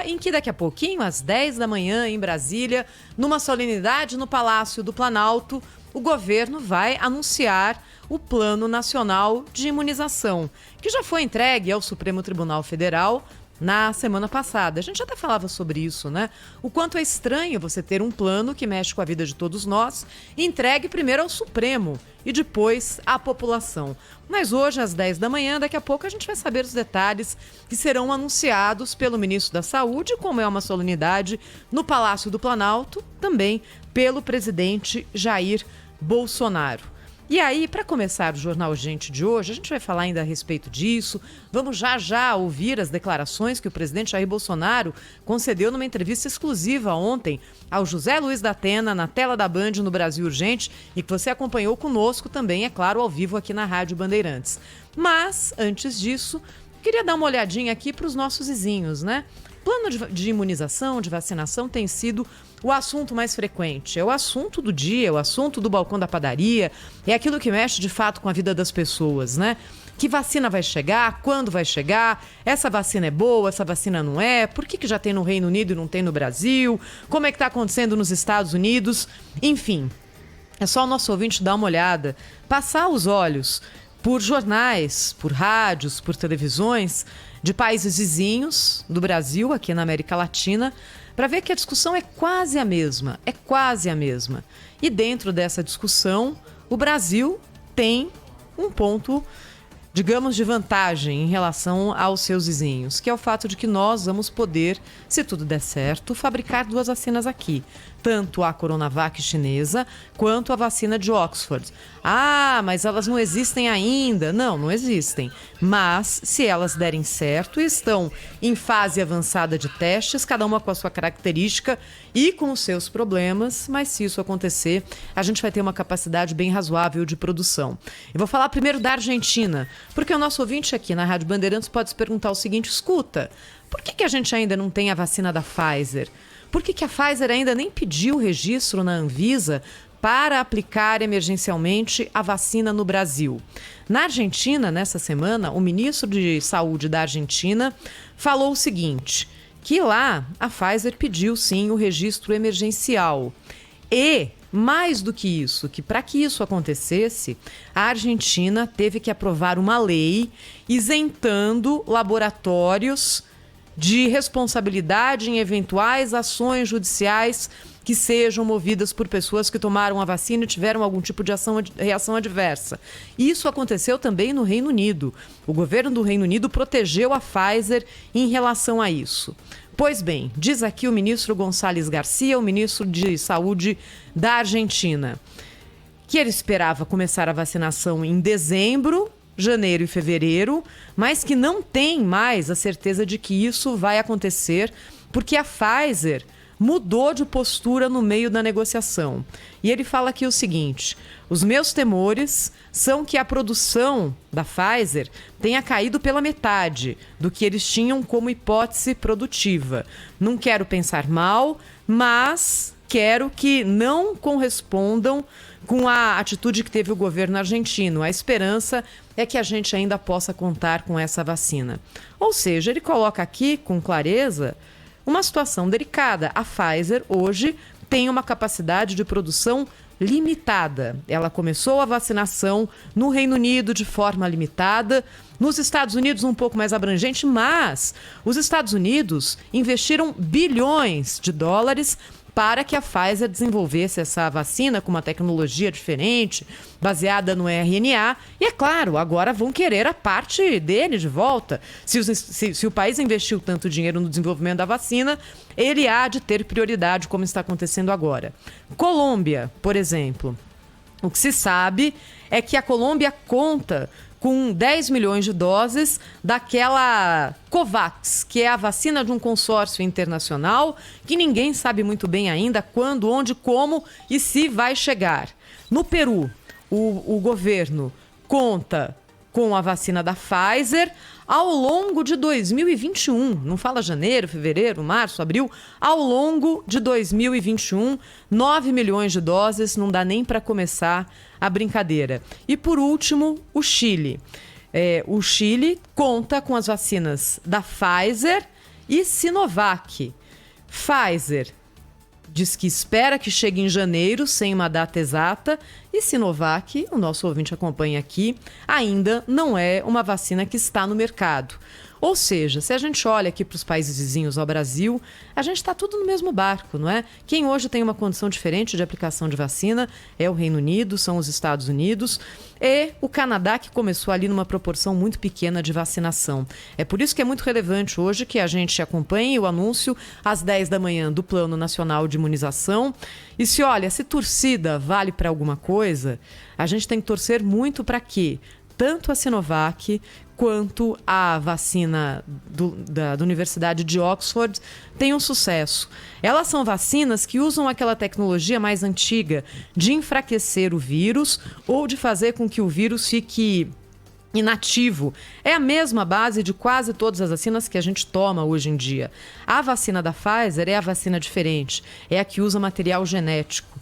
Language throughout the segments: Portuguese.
dia em que daqui a pouquinho, às 10 da manhã em Brasília, numa solenidade no Palácio do Planalto, o governo vai anunciar o Plano Nacional de Imunização, que já foi entregue ao Supremo Tribunal Federal na semana passada. A gente até falava sobre isso, né? O quanto é estranho você ter um plano que mexe com a vida de todos nós, entregue primeiro ao Supremo e depois à população. Mas hoje, às 10 da manhã, daqui a pouco, a gente vai saber os detalhes que serão anunciados pelo ministro da Saúde, como é uma solenidade no Palácio do Planalto, também pelo presidente Jair Bolsonaro. E aí, para começar o Jornal Gente de hoje, a gente vai falar ainda a respeito disso. Vamos já ouvir as declarações que o presidente Jair Bolsonaro concedeu numa entrevista exclusiva ontem ao José Luiz da Atena, na tela da Band no Brasil Urgente, e que você acompanhou conosco também, é claro, ao vivo aqui na Rádio Bandeirantes. Mas, antes disso, queria dar uma olhadinha aqui para os nossos vizinhos, né? Plano de imunização, de vacinação tem sido o assunto mais frequente. É o assunto do dia, é o assunto do balcão da padaria, é aquilo que mexe de fato com a vida das pessoas, né? Que vacina vai chegar? Quando vai chegar? Essa vacina é boa? Essa vacina não é? Por que já tem no Reino Unido e não tem no Brasil? Como é que está acontecendo nos Estados Unidos? Enfim, é só o nosso ouvinte dar uma olhada, passar os olhos por jornais, por rádios, por televisões de países vizinhos do Brasil, aqui na América Latina, para ver que a discussão é quase a mesma, E dentro dessa discussão, o Brasil tem um ponto, digamos, de vantagem em relação aos seus vizinhos, que é o fato de que nós vamos poder, se tudo der certo, fabricar 2 vacinas aqui. Tanto a Coronavac chinesa quanto a vacina de Oxford. Ah, mas elas não existem ainda. Não existem. Mas, se elas derem certo, estão em fase avançada de testes, cada uma com a sua característica e com os seus problemas. Mas, se isso acontecer, a gente vai ter uma capacidade bem razoável de produção. Eu vou falar primeiro da Argentina, porque o nosso ouvinte aqui na Rádio Bandeirantes pode se perguntar o seguinte: escuta, por que a gente ainda não tem a vacina da Pfizer? Por que a Pfizer ainda nem pediu registro na Anvisa para aplicar emergencialmente a vacina no Brasil? Na Argentina, nessa semana, o ministro de Saúde da Argentina falou o seguinte, que lá a Pfizer pediu sim o registro emergencial. E, mais do que isso, que para que isso acontecesse, a Argentina teve que aprovar uma lei isentando laboratórios de responsabilidade em eventuais ações judiciais que sejam movidas por pessoas que tomaram a vacina e tiveram algum tipo de reação adversa. Isso aconteceu também no Reino Unido. O governo do Reino Unido protegeu a Pfizer em relação a isso. Pois bem, diz aqui o ministro Gonçalves Garcia, o ministro de Saúde da Argentina, que ele esperava começar a vacinação em dezembro, janeiro e fevereiro, mas que não tem mais a certeza de que isso vai acontecer, porque a Pfizer mudou de postura no meio da negociação. E ele fala aqui o seguinte: os meus temores são que a produção da Pfizer tenha caído pela metade do que eles tinham como hipótese produtiva. Não quero pensar mal, mas quero que não correspondam com a atitude que teve o governo argentino. A esperança é que a gente ainda possa contar com essa vacina. Ou seja, ele coloca aqui com clareza uma situação delicada. A Pfizer hoje tem uma capacidade de produção limitada. Ela começou a vacinação no Reino Unido de forma limitada, nos Estados Unidos um pouco mais abrangente, mas os Estados Unidos investiram bilhões de dólares para que a Pfizer desenvolvesse essa vacina com uma tecnologia diferente, baseada no RNA. E, é claro, agora vão querer a parte dele de volta. Se o país investiu tanto dinheiro no desenvolvimento da vacina, ele há de ter prioridade, como está acontecendo agora. Colômbia, por exemplo. O que se sabe é que a Colômbia conta com 10 milhões de doses daquela Covax, que é a vacina de um consórcio internacional, que ninguém sabe muito bem ainda quando, onde, como e se vai chegar. No Peru, o governo conta com a vacina da Pfizer ao longo de 2021. Não fala janeiro, fevereiro, março, abril. Ao longo de 2021, 9 milhões de doses, não dá nem para começar a brincadeira. E por último, o Chile. O Chile conta com as vacinas da Pfizer e Sinovac. Pfizer diz que espera que chegue em janeiro, sem uma data exata, e Sinovac, o nosso ouvinte acompanha aqui, ainda não é uma vacina que está no mercado. Ou seja, se a gente olha aqui para os países vizinhos ao Brasil, a gente está tudo no mesmo barco, não é? Quem hoje tem uma condição diferente de aplicação de vacina é o Reino Unido, são os Estados Unidos e o Canadá, que começou ali numa proporção muito pequena de vacinação. É por isso que é muito relevante hoje que a gente acompanhe o anúncio às 10 da manhã do Plano Nacional de Imunização. E se torcida vale para alguma coisa, a gente tem que torcer muito para que tanto a Sinovac quanto a vacina da Universidade de Oxford tenham sucesso. Elas são vacinas que usam aquela tecnologia mais antiga de enfraquecer o vírus ou de fazer com que o vírus fique inativo. É a mesma base de quase todas as vacinas que a gente toma hoje em dia. A vacina da Pfizer é a vacina diferente, é a que usa material genético.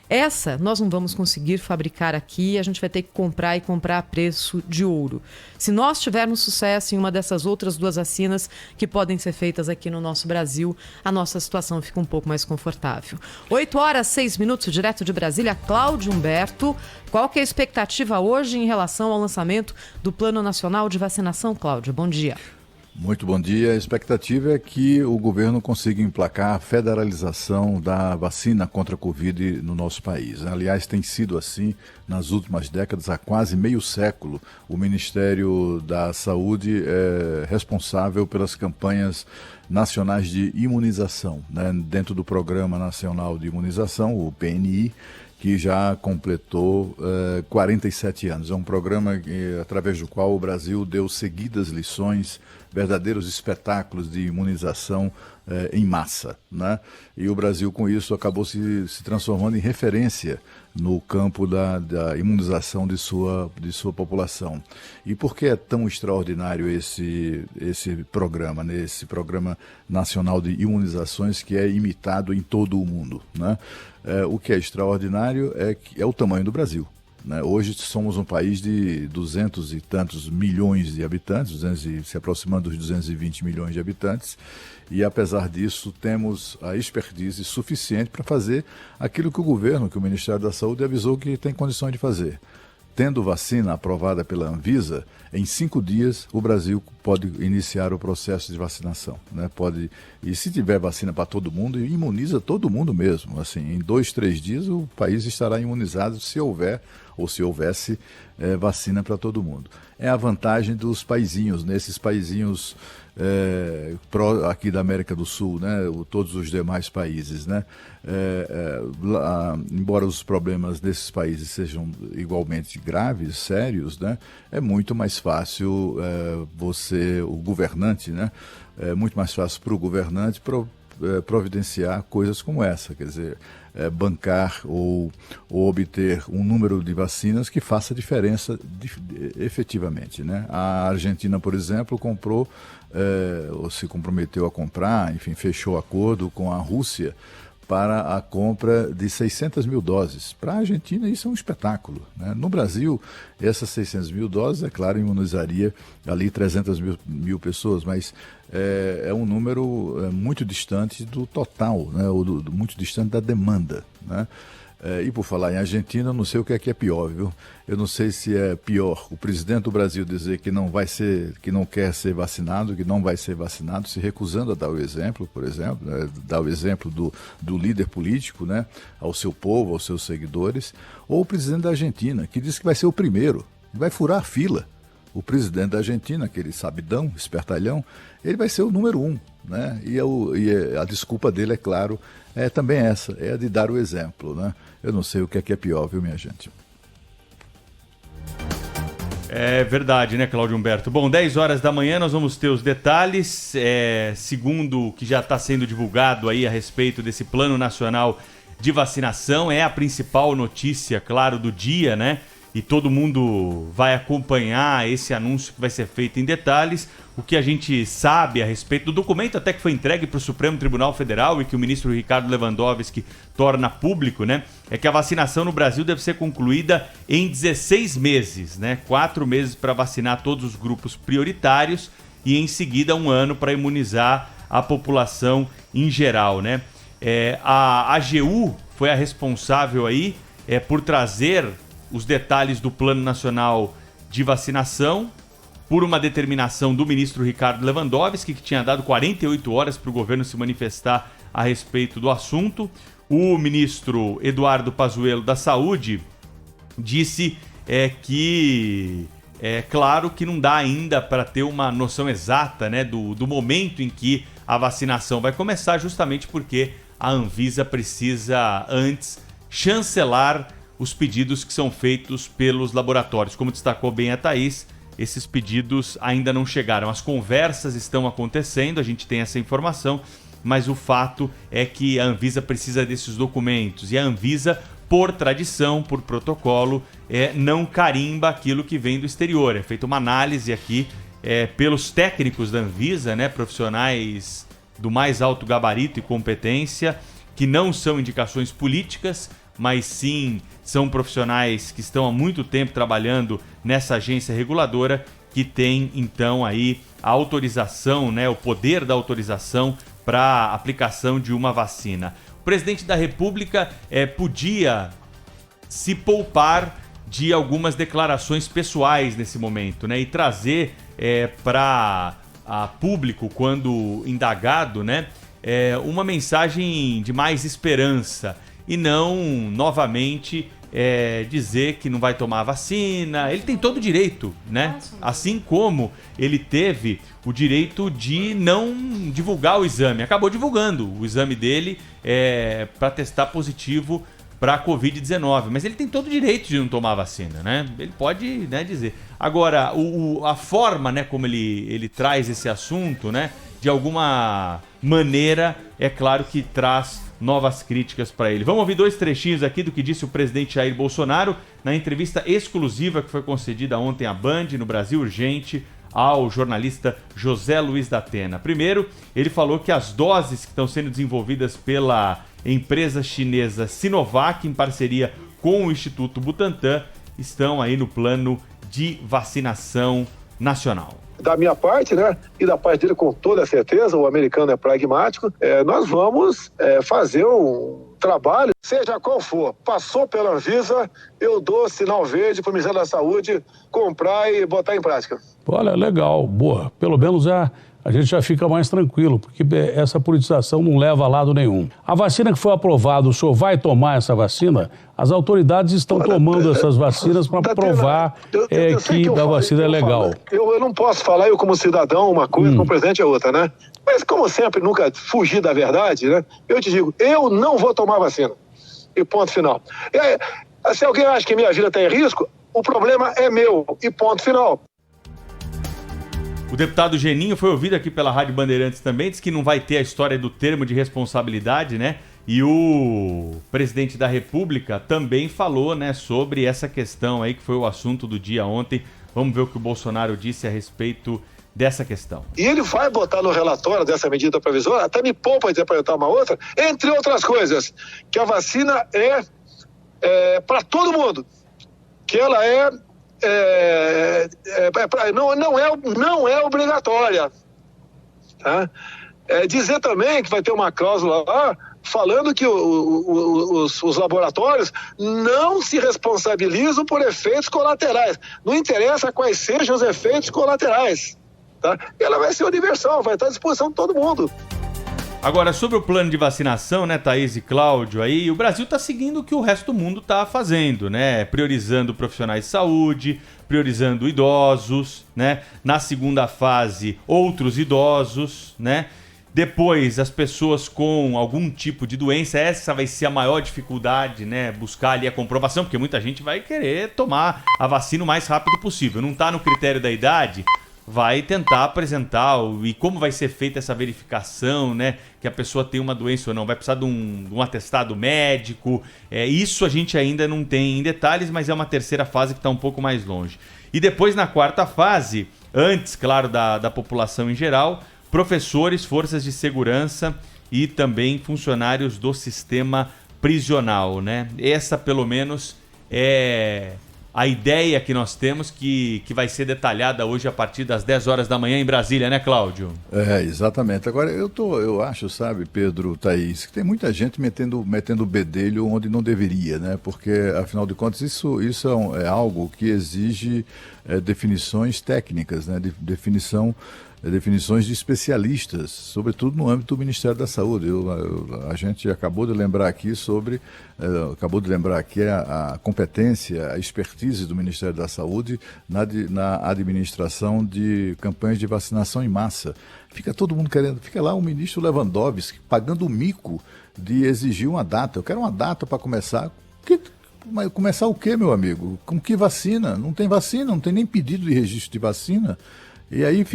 Essa nós não vamos conseguir fabricar aqui, a gente vai ter que comprar a preço de ouro. Se nós tivermos sucesso em uma dessas outras duas vacinas que podem ser feitas aqui no nosso Brasil, a nossa situação fica um pouco mais confortável. 8h06, direto de Brasília, Cláudio Humberto. Qual que é a expectativa hoje em relação ao lançamento do Plano Nacional de Vacinação, Cláudio? Bom dia. Muito bom dia. A expectativa é que o governo consiga emplacar a federalização da vacina contra a Covid no nosso país. Aliás, tem sido assim nas últimas décadas, há quase meio século. O Ministério da Saúde é responsável pelas campanhas nacionais de imunização, né? Dentro do Programa Nacional de Imunização, o PNI, que já completou 47 anos. É um programa através do qual o Brasil deu seguidas lições, verdadeiros espetáculos de imunização em massa, né? E o Brasil, com isso, acabou se transformando em referência no campo da imunização de sua população. E por que é tão extraordinário esse programa, né? Esse Programa Nacional de Imunizações, que é imitado em todo o mundo, né? O que é extraordinário é o tamanho do Brasil, né? Hoje somos um país de 200 e tantos milhões de habitantes, se aproximando dos 220 milhões de habitantes, e apesar disso temos a expertise suficiente para fazer aquilo que o governo, que o Ministério da Saúde avisou que tem condições de fazer. Tendo vacina aprovada pela Anvisa, em 5 dias o Brasil pode iniciar o processo de vacinação, né? E se tiver vacina para todo mundo, imuniza todo mundo mesmo. Assim, em 2, 3 dias o país estará imunizado se houver ou se houvesse vacina para todo mundo. É a vantagem dos paizinhos, nesses paizinhos aqui da América do Sul, né? Todos os demais países, né? Embora os problemas desses países sejam igualmente graves, sérios, né? É muito mais fácil o governante, né? É muito mais fácil para o governante providenciar coisas como essa, quer dizer, bancar ou obter um número de vacinas que faça diferença efetivamente, né? A Argentina, por exemplo, comprou ou se comprometeu a comprar, enfim, fechou acordo com a Rússia para a compra de 600 mil doses. Para a Argentina isso é um espetáculo, né? No Brasil, essas 600 mil doses, é claro, imunizaria ali 300 mil pessoas, mas é um número muito distante do total, né? Muito distante da demanda, né? E por falar em Argentina, eu não sei o que é pior, viu? Eu não sei se é pior o presidente do Brasil dizer que não quer ser vacinado, que não vai ser vacinado, se recusando a dar o exemplo, por exemplo, né? Dar o exemplo do líder político, né? Ao seu povo, aos seus seguidores, ou o presidente da Argentina, que diz que vai ser o primeiro, vai furar a fila. O presidente da Argentina, aquele sabidão, espertalhão, ele vai ser o número 1, né? E a desculpa dele, é claro, é também essa, é a de dar o exemplo, né? Eu não sei o que é pior, viu, minha gente? É verdade, né, Cláudio Humberto? Bom, 10 horas da manhã nós vamos ter os detalhes, segundo o que já está sendo divulgado aí a respeito desse Plano Nacional de Vacinação, é a principal notícia, claro, do dia, né? E todo mundo vai acompanhar esse anúncio que vai ser feito em detalhes. O que a gente sabe a respeito do documento até que foi entregue para o Supremo Tribunal Federal e que o ministro Ricardo Lewandowski torna público, né? É que a vacinação no Brasil deve ser concluída em 16 meses, né? 4 meses para vacinar todos os grupos prioritários e em seguida 1 ano para imunizar a população em geral, né? A AGU foi a responsável aí por trazer os detalhes do Plano Nacional de Vacinação por uma determinação do ministro Ricardo Lewandowski, que tinha dado 48 horas para o governo se manifestar a respeito do assunto. O ministro Eduardo Pazuello da Saúde disse que claro que não dá ainda para ter uma noção exata, né, do momento em que a vacinação vai começar, justamente porque a Anvisa precisa antes chancelar os pedidos que são feitos pelos laboratórios. Como destacou bem a Thaís, esses pedidos ainda não chegaram. As conversas estão acontecendo, a gente tem essa informação, mas o fato é que a Anvisa precisa desses documentos. E a Anvisa, por tradição, por protocolo, não carimba aquilo que vem do exterior. É feita uma análise aqui pelos técnicos da Anvisa, né, profissionais do mais alto gabarito e competência, que não são indicações políticas, mas sim são profissionais que estão há muito tempo trabalhando nessa agência reguladora, que tem então aí a autorização, né, o poder da autorização para a aplicação de uma vacina. O presidente da República podia se poupar de algumas declarações pessoais nesse momento, né, e trazer para público, quando indagado, né, uma mensagem de mais esperança e não novamente dizer que não vai tomar a vacina. Ele tem todo o direito, né? Assim como ele teve o direito de não divulgar o exame. Acabou divulgando o exame dele para testar positivo para a Covid-19. Mas ele tem todo o direito de não tomar a vacina, né? Ele pode, né, dizer. Agora, a forma, né, como ele traz esse assunto, né, de alguma maneira, é claro que traz novas críticas para ele. Vamos ouvir 2 trechinhos aqui do que disse o presidente Jair Bolsonaro na entrevista exclusiva que foi concedida ontem à Band, no Brasil Urgente, ao jornalista José Luiz da Atena. Primeiro, ele falou que as doses que estão sendo desenvolvidas pela empresa chinesa Sinovac, em parceria com o Instituto Butantan, estão aí no plano de vacinação nacional. Da minha parte, né, e da parte dele com toda certeza, o americano é pragmático, nós vamos fazer um trabalho, seja qual for, passou pela Anvisa, eu dou sinal verde para o Ministério da Saúde comprar e botar em prática. Olha, legal, boa, pelo menos a gente já fica mais tranquilo, porque essa politização não leva a lado nenhum. A vacina que foi aprovada, o senhor vai tomar essa vacina? As autoridades estão tomando essas vacinas para provar que a vacina é legal. Eu não posso falar, eu como cidadão, uma coisa, como presidente é outra, né? Mas como sempre, nunca fugir da verdade, né? Eu te digo, eu não vou tomar vacina. E ponto final. Se alguém acha que minha vida está em risco, o problema é meu. E ponto final. O deputado Geninho foi ouvido aqui pela Rádio Bandeirantes também, disse que não vai ter a história do termo de responsabilidade, né? E o presidente da República também falou, né, sobre essa questão aí que foi o assunto do dia ontem. Vamos ver o que o Bolsonaro disse a respeito dessa questão. E ele vai botar no relatório dessa medida provisória, até me poupa de apresentar uma outra, entre outras coisas, que a vacina para todo mundo, que ela não é obrigatória. Tá? Dizer também que vai ter uma cláusula lá falando que os laboratórios não se responsabilizam por efeitos colaterais. Não interessa quais sejam os efeitos colaterais. Tá? Ela vai ser universal, vai estar à disposição de todo mundo. Agora, sobre o plano de vacinação, né, Thaís e Cláudio, aí, o Brasil está seguindo o que o resto do mundo está fazendo, né? Priorizando profissionais de saúde, priorizando idosos, né? Na segunda fase, outros idosos, né? Depois, as pessoas com algum tipo de doença, essa vai ser a maior dificuldade, né? Buscar ali a comprovação, porque muita gente vai querer tomar a vacina o mais rápido possível. Não está no critério da idade, vai tentar apresentar e como vai ser feita essa verificação, né, que a pessoa tem uma doença ou não, vai precisar de um atestado médico, isso a gente ainda não tem em detalhes, mas é uma terceira fase que está um pouco mais longe. E depois na quarta fase, antes, claro, da população em geral, professores, forças de segurança e também funcionários do sistema prisional, né, essa pelo menos é a ideia que nós temos, que vai ser detalhada hoje a partir das 10 horas da manhã em Brasília, né, Cláudio? Exatamente. Agora, eu acho, sabe, Pedro, Thaís, que tem muita gente metendo o bedelho onde não deveria, né? Porque, afinal de contas, isso é algo que exige definições técnicas, né? Definições de especialistas, sobretudo no âmbito do Ministério da Saúde. A gente acabou de lembrar aqui a competência, a expertise do Ministério da Saúde na administração de campanhas de vacinação em massa. Fica todo mundo fica lá o ministro Lewandowski pagando o mico de exigir uma data. Eu quero uma data para começar. Mas começar o quê, meu amigo? Com que vacina? Não tem vacina, não tem nem pedido de registro de vacina. E aí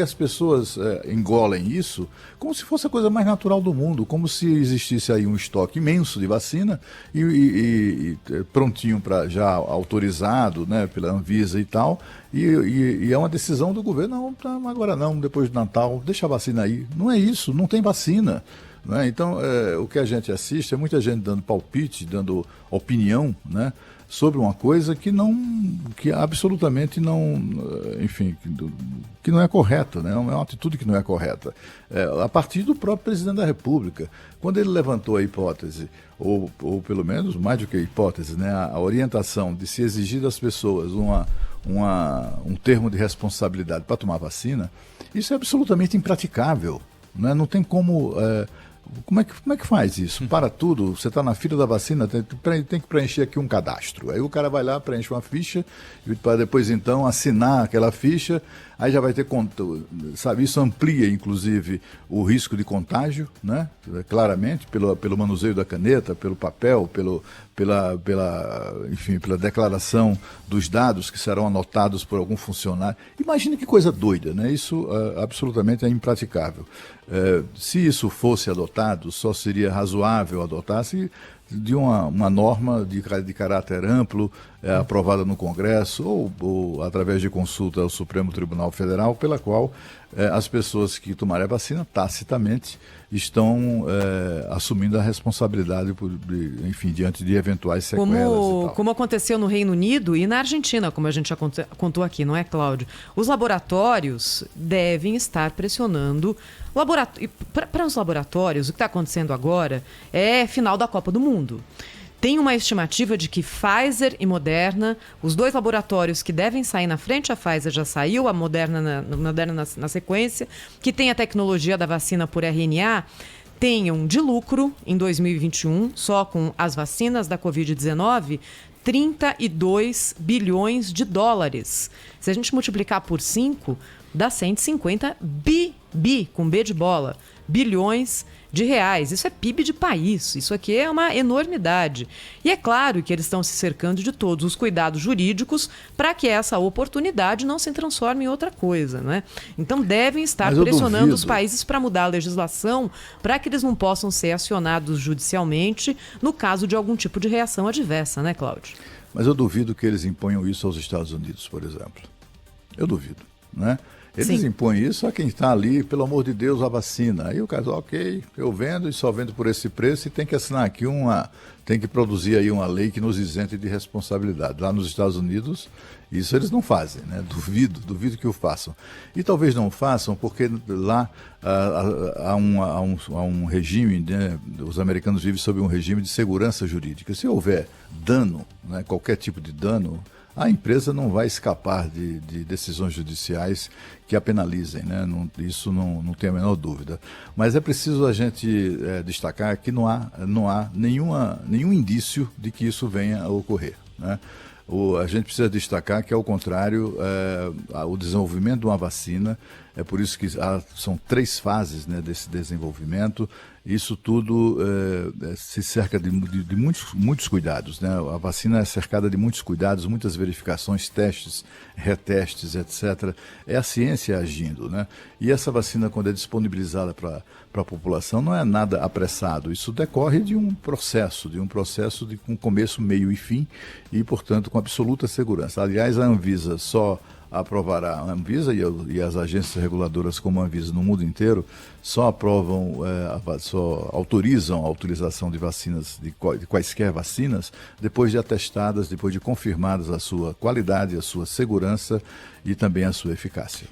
as pessoas engolem isso como se fosse a coisa mais natural do mundo, como se existisse aí um estoque imenso de vacina e prontinho para já autorizado, né, pela Anvisa e tal, e é uma decisão do governo, não, agora não, depois do Natal, deixa a vacina aí. Não é isso, não tem vacina. Né? Então, o que a gente assiste é muita gente dando palpite, dando opinião, né, sobre uma coisa que absolutamente não, enfim, que não é correta, né? É uma atitude que não é correta. A partir do próprio presidente da República, quando ele levantou a hipótese, ou pelo menos mais do que a hipótese, né, a orientação de se exigir das pessoas um termo de responsabilidade para tomar vacina, isso é absolutamente impraticável, né? Não tem como... Como é que faz isso? Para tudo, você está na fila da vacina, tem que preencher aqui um cadastro. Aí o cara vai lá, preenche uma ficha, e para depois então assinar aquela ficha, aí já vai ter sabe, isso amplia inclusive o risco de contágio, né? Claramente, pelo manuseio da caneta, pelo papel, pela declaração dos dados que serão anotados por algum funcionário. Imagina que coisa doida, né? Isso absolutamente é impraticável. Se isso fosse adotado, só seria razoável adotar-se de uma norma de caráter amplo, aprovada no Congresso ou através de consulta ao Supremo Tribunal Federal, pela qual as pessoas que tomarem a vacina tacitamente estão assumindo a responsabilidade, enfim, diante de eventuais sequelas e tal. Como aconteceu no Reino Unido e na Argentina, como a gente já contou aqui, não é, Cláudio? Os laboratórios devem estar pressionando. Para os laboratórios, o que está acontecendo agora é final da Copa do Mundo. Tem uma estimativa de que Pfizer e Moderna, os dois laboratórios que devem sair na frente, a Pfizer já saiu, a Moderna na sequência, que tem a tecnologia da vacina por RNA, tenham de lucro em 2021, só com as vacinas da Covid-19, 32 bilhões de dólares. Se a gente multiplicar por 5, dá 150 com B de bola, bilhões de reais. Isso é PIB de país, isso aqui é uma enormidade. E é claro que eles estão se cercando de todos os cuidados jurídicos para que essa oportunidade não se transforme em outra coisa, né? Então devem estar pressionando os países para mudar a legislação para que eles não possam ser acionados judicialmente no caso de algum tipo de reação adversa, né, Cláudio? Mas eu duvido que eles imponham isso aos Estados Unidos, por exemplo. Eu duvido, né? Eles impõem isso a quem está ali, pelo amor de Deus, a vacina. Aí o cara diz, ok, eu vendo e só vendo por esse preço e tem que assinar aqui tem que produzir aí uma lei que nos isente de responsabilidade. Lá nos Estados Unidos, isso eles não fazem, né? Duvido que o façam. E talvez não façam porque lá há um regime, né? Os americanos vivem sob um regime de segurança jurídica. Se houver dano, né? Qualquer tipo de dano, a empresa não vai escapar de decisões judiciais que a penalizem, né? Isso não tem a menor dúvida. Mas é preciso a gente destacar que não há nenhum indício de que isso venha a ocorrer, né? A gente precisa destacar que, ao contrário, o desenvolvimento de uma vacina, é por isso que são 3 fases, né, desse desenvolvimento. Isso tudo se cerca de muitos cuidados, né? A vacina é cercada de muitos cuidados, muitas verificações, testes, retestes, etc. É a ciência agindo, né? E essa vacina, quando é disponibilizada para a população, não é nada apressado. Isso decorre de um processo com começo, meio e fim, e, portanto, com absoluta segurança. Aliás, a Anvisa só aprovará a Anvisa e as agências reguladoras como a Anvisa no mundo inteiro só aprovam, só autorizam a utilização de vacinas, de quaisquer vacinas, depois de atestadas, depois de confirmadas a sua qualidade, a sua segurança e também a sua eficácia.